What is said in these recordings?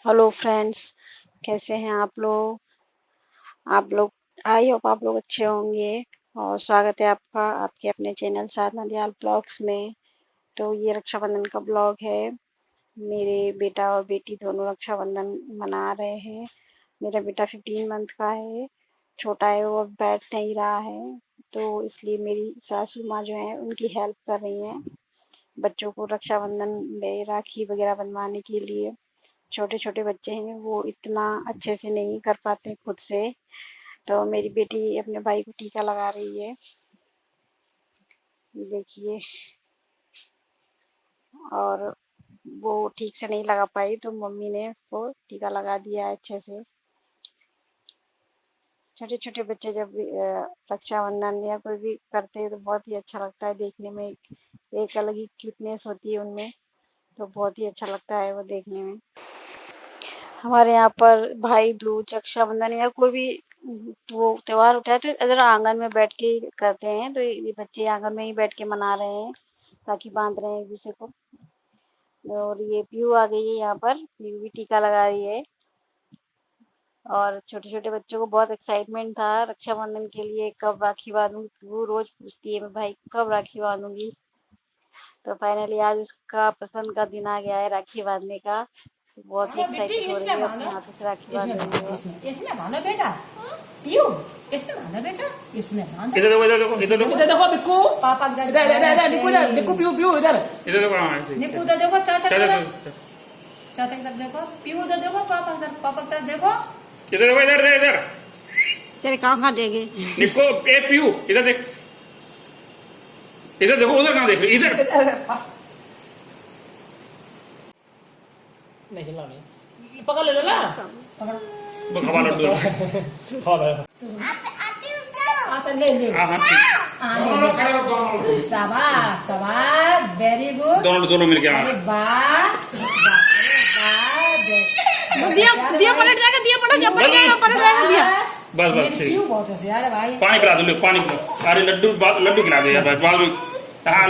Hello friends, कैसे हैं आप लोग। आई होप आप लोग अच्छे होंगे। और स्वागत है आपका आपके अपने चैनल साधना दयाल ब्लॉग्स में। तो ये रक्षाबंधन का ब्लॉग है। मेरे बेटा और बेटी दोनों रक्षाबंधन मना रहे हैं। मेरा बेटा 15 मंथ का है, छोटा है, वो अब बैठ नहीं रहा है। तो इसलिए मेरी सासू माँ जो है उनकी हेल्प कर रही हैं बच्चों को रक्षाबंधन में राखी वगैरह बनवाने के लिए। छोटे छोटे बच्चे हैं, वो इतना अच्छे से नहीं कर पाते खुद से। तो मेरी बेटी अपने भाई को टीका लगा रही है, देखिए। और वो ठीक से नहीं लगा पाई तो मम्मी ने उसको टीका लगा दिया है अच्छे से। छोटे छोटे बच्चे जब रक्षाबंधन या कोई भी करते हैं तो बहुत ही अच्छा लगता है देखने में। एक अलग ही क्यूटनेस होती है उनमें। तो बहुत ही अच्छा लगता है वो देखने में। हमारे यहाँ पर भाई दूज, रक्षाबंधन या कोई भी वो त्योहार होता है तो इधर आंगन में बैठ के ही करते हैं। तो ये बच्चे आंगन में ही बैठ के मना रहे हैं, राखी बांध रहे हैं एक दूसरे को। और ये पीयू आ गई है यहाँ पर, पीयू भी टीका लगा रही है। और छोटे छोटे बच्चों को बहुत एक्साइटमेंट था रक्षाबंधन के लिए, कब राखी बांधूंगी। वो रोज पूछती है मैं भाई कब राखी बांधूंगी। तो फाइनली आज उसका पसंद का दिन आ गया है राखी बांधने का। तो बहुत ही बेटी एक्साइटेड हो रही इसमें है, अपने बांधो। हाथों से राखी बांध इसमें रही बांधो। है। इसमें बांधो बेटा। पीयू इसमें बांधो बेटा। इसमें बांधो। इधर देखो, इधर देखो, इधर देखो, इधर देखो बिक्कू। पापा इधर इधर इधर निकू इधर निकू पीयू पीयू इधर इधर देखो। हाँ, ठीक, निकू ठीक। इधर देखो। चाचा चलो, इधर चलो, चाचा इधर देखो। पीयू इधर देखो। पापा इधर देखो। इधर देखो, इधर इधर इधर। चले कहाँ देंगे। निको, ए पीयू, इधर देख, इधर देखो, उधर कहाँ देख रही, इधर। नहीं चला नहीं पकड़ ले ला पकड़ वो खवा लड्डू है। खा ले अच्छा ले ले हाँ, हाँ, ठीक। हाँ ले ले शाबाश शाबाश वेरी गुड दोनों दोनों मिलके। हाँ, अरे वाह दिया दिया पलट जाएगा, दिया पलट जाएगा, पलट जाएगा दिया। बस बस ठीक। पीयू बहुत होशियार है भाई। पानी पिला दो, लो पानी पिला। अरे लड्डू लड्डू खिला दे यार, बाद में। हाँ,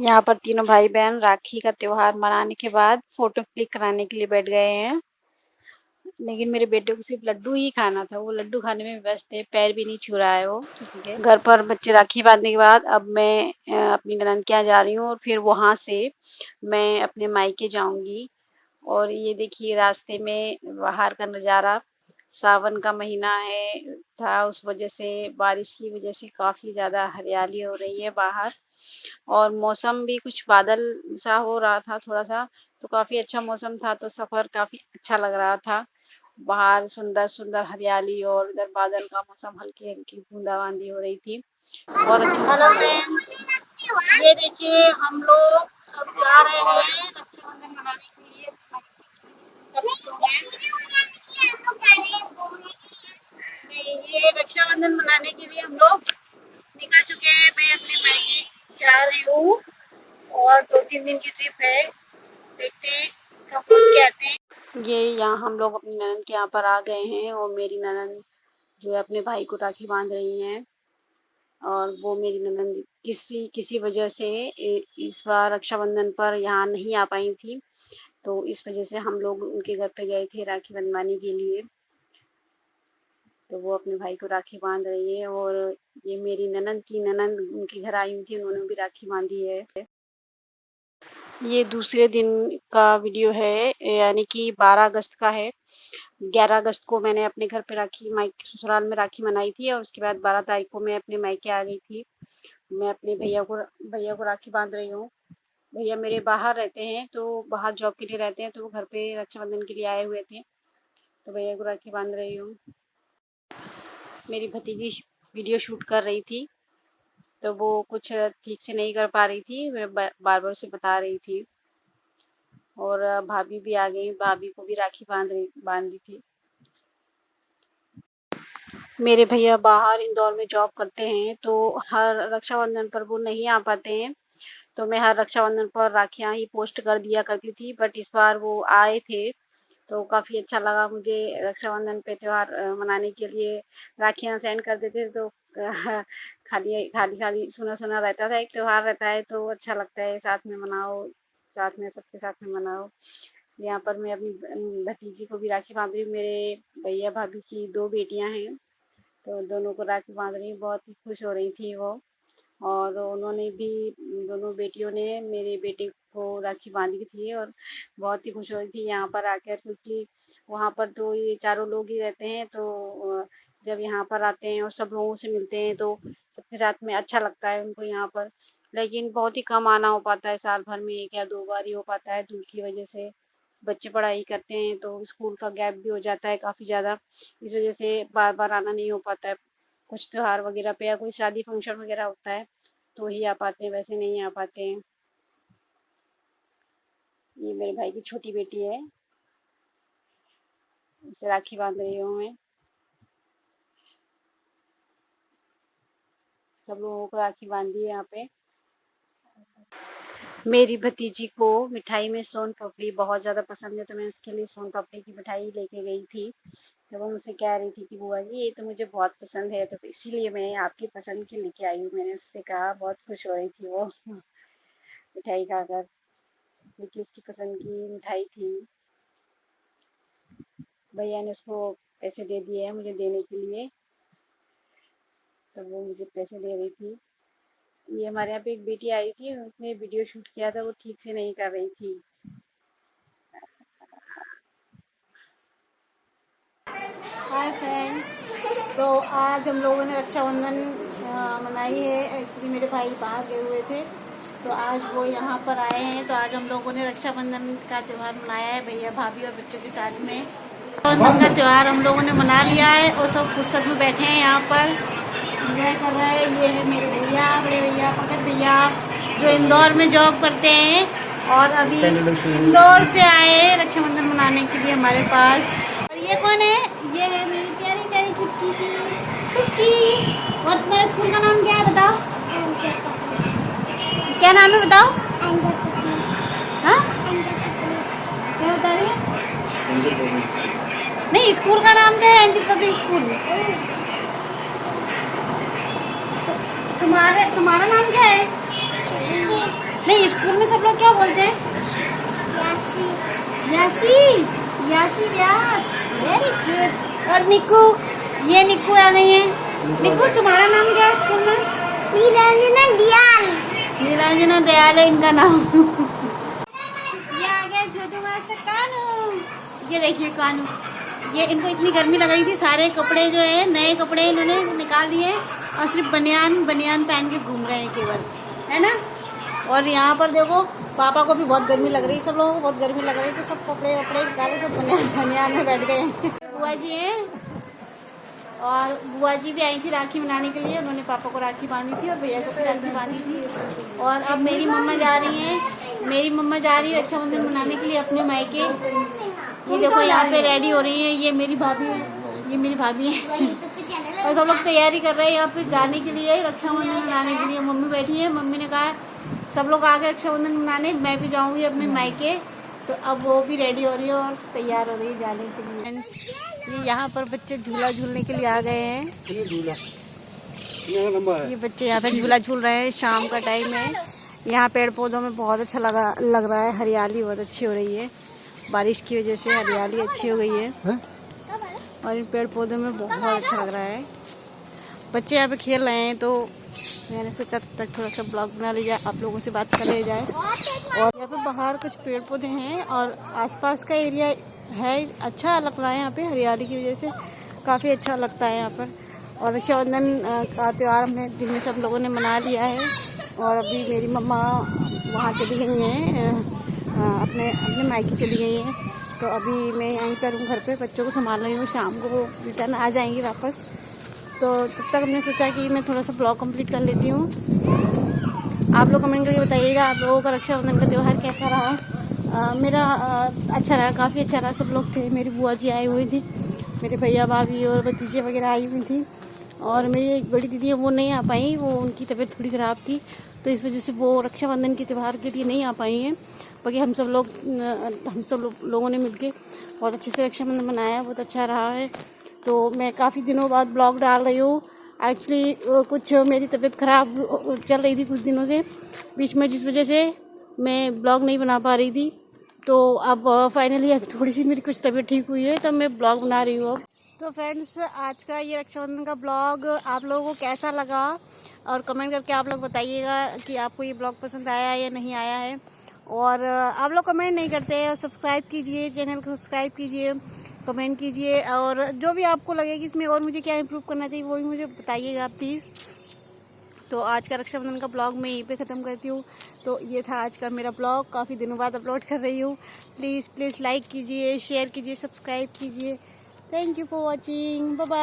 यहाँ पर तीनों भाई बहन राखी का त्योहार मनाने के बाद फोटो क्लिक कराने के लिए बैठ गए हैं। लेकिन मेरे बेटे को सिर्फ लड्डू ही खाना था, वो लड्डू खाने में व्यस्त है, पैर भी नहीं छू रहा है वो किसी के। घर पर बच्चे राखी बांधने के बाद अब मैं अपनी ननद के यहाँ जा रही हूँ और फिर वहां से मैं अपने मायके जाऊंगी। और ये देखिए रास्ते में बाहर का नज़ारा। सावन का महीना है था, उस वजह से बारिश की वजह से काफी ज्यादा हरियाली हो रही है बाहर। और मौसम भी कुछ बादल सा हो रहा था थोड़ा सा। तो काफी अच्छा मौसम था, तो सफर काफी अच्छा लग रहा था। बाहर सुंदर सुंदर हरियाली और इधर बादल का मौसम, हल्की हल्की बूंदाबांदी हो रही थी। बहुत अच्छा मौसम। हेलो फ्रेंड्स, ये देखिए हम लोग अब जा रहे हैं रक्षाबंधन मनाने के लिए। नहीं, ये रक्षाबंधन मनाने के लिए हम लोग निकल चुके हैं। मैं अपने मायके जा रही हूँ और 2-3 दिन की ट्रिप है, देखते हैं कब पहुँच के आते हैं। ये यहाँ हम लोग अपनी ननद के यहाँ पर आ गए हैं और मेरी ननद जो है अपने भाई को राखी बांध रही हैं। और वो मेरी ननद किसी किसी वजह से इस बार रक्षाबंधन पर यहाँ नहीं आ पाई थी। तो इस वजह से हम लोग उनके घर पे गए थे राखी बंधवाने के लिए। तो वो अपने भाई को राखी बांध रही है। और ये मेरी ननद की ननद उनके घर आई हुई थी, उन्होंने भी राखी बांधी है। ये दूसरे दिन का वीडियो है, यानी कि 12 अगस्त का है। 11 अगस्त को मैंने अपने घर पे राखी, मायके ससुराल में राखी मनाई थी और उसके बाद 12 तारीख को मैं अपने मायके आ गई थी। मैं अपने भैया को राखी बांध रही हूँ। भैया मेरे बाहर रहते हैं, तो बाहर जॉब के लिए रहते हैं, तो वो घर पे रक्षाबंधन के लिए आए हुए थे। तो भैया को राखी बांध रही हूँ। मेरी भतीजी वीडियो शूट कर रही थी, तो वो कुछ ठीक से नहीं कर पा रही थी, मैं बार बार उसे बता रही थी। और भाभी भी आ गई, भाभी को भी राखी बांधी थी। मेरे भैया बाहर इंदौर में जॉब करते हैं, तो हर रक्षाबंधन पर वो नहीं आ पाते हैं। तो मैं हर रक्षाबंधन पर राखियां ही पोस्ट कर दिया करती थी, बट इस बार वो आए थे। तो काफ़ी अच्छा लगा मुझे, रक्षाबंधन पे त्योहार मनाने के लिए राखियां सेंड कर देते थे। तो खाली खाली खाली सुना सुना रहता था, एक त्योहार रहता है तो अच्छा लगता है साथ में मनाओ। साथ में सबके साथ में मनाओ। यहाँ पर मैं अपनी भतीजी को भी राखी बांध रही हूँ। मेरे भैया भाभी की 2 बेटियाँ हैं, तो दोनों को राखी बांध रही हूँ। बहुत ही खुश हो रही थी वो, और उन्होंने भी, दोनों बेटियों ने मेरे बेटे को राखी बांधी थी और बहुत ही खुश हो रही थी यहाँ पर आकर, क्योंकि वहाँ पर तो ये चारों लोग ही रहते हैं। तो जब यहाँ पर आते हैं और सब लोगों से मिलते हैं तो सबके साथ में अच्छा लगता है उनको यहाँ पर। लेकिन बहुत ही कम आना हो पाता है, साल भर में 1 या 2 बार ही हो पाता है, दूर की वजह से। बच्चे पढ़ाई करते हैं तो स्कूल का गैप भी हो जाता है काफ़ी ज़्यादा, इस वजह से बार बार आना नहीं हो पाता है। कुछ त्योहार वगैरह पे या कोई शादी फंक्शन वगैरह होता है तो ही आ पाते हैं, वैसे नहीं आ पाते हैं। ये मेरे भाई की छोटी बेटी है, इसे राखी बांध रही हूँ मैं। सब लोगों को राखी बांधी है यहाँ पे। मेरी भतीजी को मिठाई में सोन पापड़ी बहुत ज़्यादा पसंद है, तो मैं उसके लिए सोन पापड़ी की मिठाई लेके गई थी। तो वो मुझसे कह रही थी कि बुआ जी ये तो मुझे बहुत पसंद है, तो इसीलिए मैं आपकी पसंद की लेके आई हूँ। मैंने उससे कहा, बहुत खुश हो रही थी वो मिठाई खाकर, क्योंकि उसकी पसंद की मिठाई थी। भैया ने उसको पैसे दे दिए हैं मुझे देने के लिए, तो वो मुझे पैसे दे रही थी। ये हमारे यहाँ पे एक बेटी आई थी, उसने वीडियो शूट किया था, वो ठीक से नहीं कर रही थी। हाय फ्रेंड्स, तो आज हम लोगों ने रक्षाबंधन मनाई है। एक्चुअली मेरे भाई बाहर गए हुए थे, तो आज वो यहाँ पर आए हैं। तो आज हम लोगों ने रक्षाबंधन का त्यौहार मनाया है भैया भाभी और बच्चों के साथ में। रक्षाबंधन का त्यौहार हम लोगों ने मना लिया है और सब फुर्सत में बैठे हैं यहाँ पर, एंजॉय कर रहे हैं। ये है मेरे भैया, बड़े भैया, पंकज भैया, जो इंदौर में जॉब करते हैं और अभी इंदौर से आए हैं रक्षाबंधन मनाने के लिए हमारे पास। और ये कौन है? ये है मेरी प्यारी प्यारी चुटकी सी चुटकी। और तुम्हारे स्कूल का नाम क्या है बताओ? क्या नाम है बताओ? हाँ, क्या बता रही है? नहीं, स्कूल का नाम क्या है? Angel public school. तुम्हारा नाम क्या है? नहीं, स्कूल में सब लोग क्या बोलते हैं? याशी, याशी व्यास, वेरी गुड। और निक्कू, ये निक्कू आ गई है। निक्कू, तुम्हारा नाम क्या है स्कूल में? नीलांजना दयाल। नीलांजना दयाल है इनका नाम। ये आ गया छोटू मास्टर कानू। ये देखिए कानू, ये इनको इतनी गर्मी लग रही थी, सारे कपड़े जो है नए कपड़े इन्होंने निकाल दिए और सिर्फ बनियान पहन के घूम रहे हैं केवल, है ना। और यहाँ पर देखो, पापा को भी बहुत गर्मी लग रही है, सब लोगों को बहुत गर्मी लग रही है, तो सब कपड़े वपड़े निकाले, सब बनियान में बैठ गए। बुआ जी हैं, और बुआ जी भी आई थी राखी मनाने के लिए। उन्होंने पापा को राखी बांधी थी और भैया को भी राखी बांधी थी। और अब मेरी मम्मा जा रही है रक्षाबंधन मनाने के लिए अपने मायके। ये देखो यहाँ पे रेडी हो रही है, ये मेरी भाभी है, और सब लोग तैयारी कर रहे हैं यहाँ पे जाने के लिए, रक्षाबंधन मनाने के लिए। मम्मी बैठी है, मम्मी ने कहा सब लोग आगे रक्षाबंधन मनाने, मैं भी जाऊंगी अपने मायके। तो अब वो भी रेडी हो रही है और तैयार हो रही है जाने के लिए। ये यहाँ पर बच्चे झूला झूलने के लिए आ गए हैं। ये बच्चे यहाँ पे झूला झूल रहे हैं, शाम का टाइम है। यहाँ पेड़ पौधों में बहुत अच्छा लग रहा है, हरियाली बहुत अच्छी हो रही है, बारिश की वजह से हरियाली अच्छी हो गई है। और इन पेड़ पौधों में बहुत अच्छा लग रहा है। बच्चे यहाँ पे खेल रहे हैं, तो मैंने सोचा तक थोड़ा सा ब्लॉग बना लिया जाए, आप लोगों से बात कर लिया जाए। और यहाँ पे बाहर कुछ पेड़ पौधे हैं और आसपास का एरिया है, अच्छा लग रहा है। यहाँ पे हरियाली की वजह से काफ़ी अच्छा लगता है यहाँ पर। और रक्षाबंधन का त्यौहार हमने दिन में सब लोगों ने मना लिया है। और अभी मेरी मम्मा वहाँ चली गई हैं, अपने मायके चली गई हैं। तो अभी मैं यहीं पर हूँ, घर पे बच्चों को संभाल रही हूँ। शाम को वो रिटर्न आ जाएंगी वापस, तो तब तक हमने सोचा कि मैं थोड़ा सा ब्लॉग कंप्लीट कर लेती हूँ। आप लोग कमेंट करके बताइएगा आप लोगों का रक्षाबंधन का त्यौहार कैसा रहा। मेरा अच्छा रहा, काफ़ी अच्छा रहा। सब लोग थे, मेरी बुआ जी आई हुई थी, मेरे भैया भाभी और भतीजे वगैरह आई हुई थी। और मेरी एक बड़ी दीदी है, वो नहीं आ पाई, वो उनकी तबीयत थोड़ी ख़राब थी, तो इस वजह से वो रक्षाबंधन के त्यौहार के लिए नहीं आ पाई हैं। बाकी हम सब लोगों ने मिलके बहुत अच्छे से रक्षाबंधन मनाया, बहुत अच्छा रहा है। तो मैं काफ़ी दिनों बाद ब्लॉग डाल रही हूँ। एक्चुअली कुछ मेरी तबीयत ख़राब चल रही थी कुछ दिनों से बीच में, जिस वजह से मैं ब्लॉग नहीं बना पा रही थी, तो अब फाइनली अब थोड़ी सी मेरी कुछ तबीयत ठीक हुई है तो मैं ब्लॉग बना रही हूँ अब। तो फ्रेंड्स, आज का ये रक्षाबंधन का ब्लॉग आप लोगों को कैसा लगा और कमेंट करके आप लोग बताइएगा कि आपको ये ब्लॉग पसंद आया या नहीं आया है। और आप लोग कमेंट नहीं करते हैं, सब्सक्राइब कीजिए, चैनल को सब्सक्राइब कीजिए, कमेंट कीजिए, और जो भी आपको लगे कि इसमें और मुझे क्या इम्प्रूव करना चाहिए वो भी मुझे बताइएगा प्लीज़। तो आज का रक्षाबंधन का ब्लॉग मैं यहीं पे ख़त्म करती हूँ। तो ये था आज का मेरा ब्लॉग, काफ़ी दिनों बाद अपलोड कर रही हूँ। प्लीज़ लाइक कीजिए, शेयर कीजिए, सब्सक्राइब कीजिए। Thank you for watching, bye bye.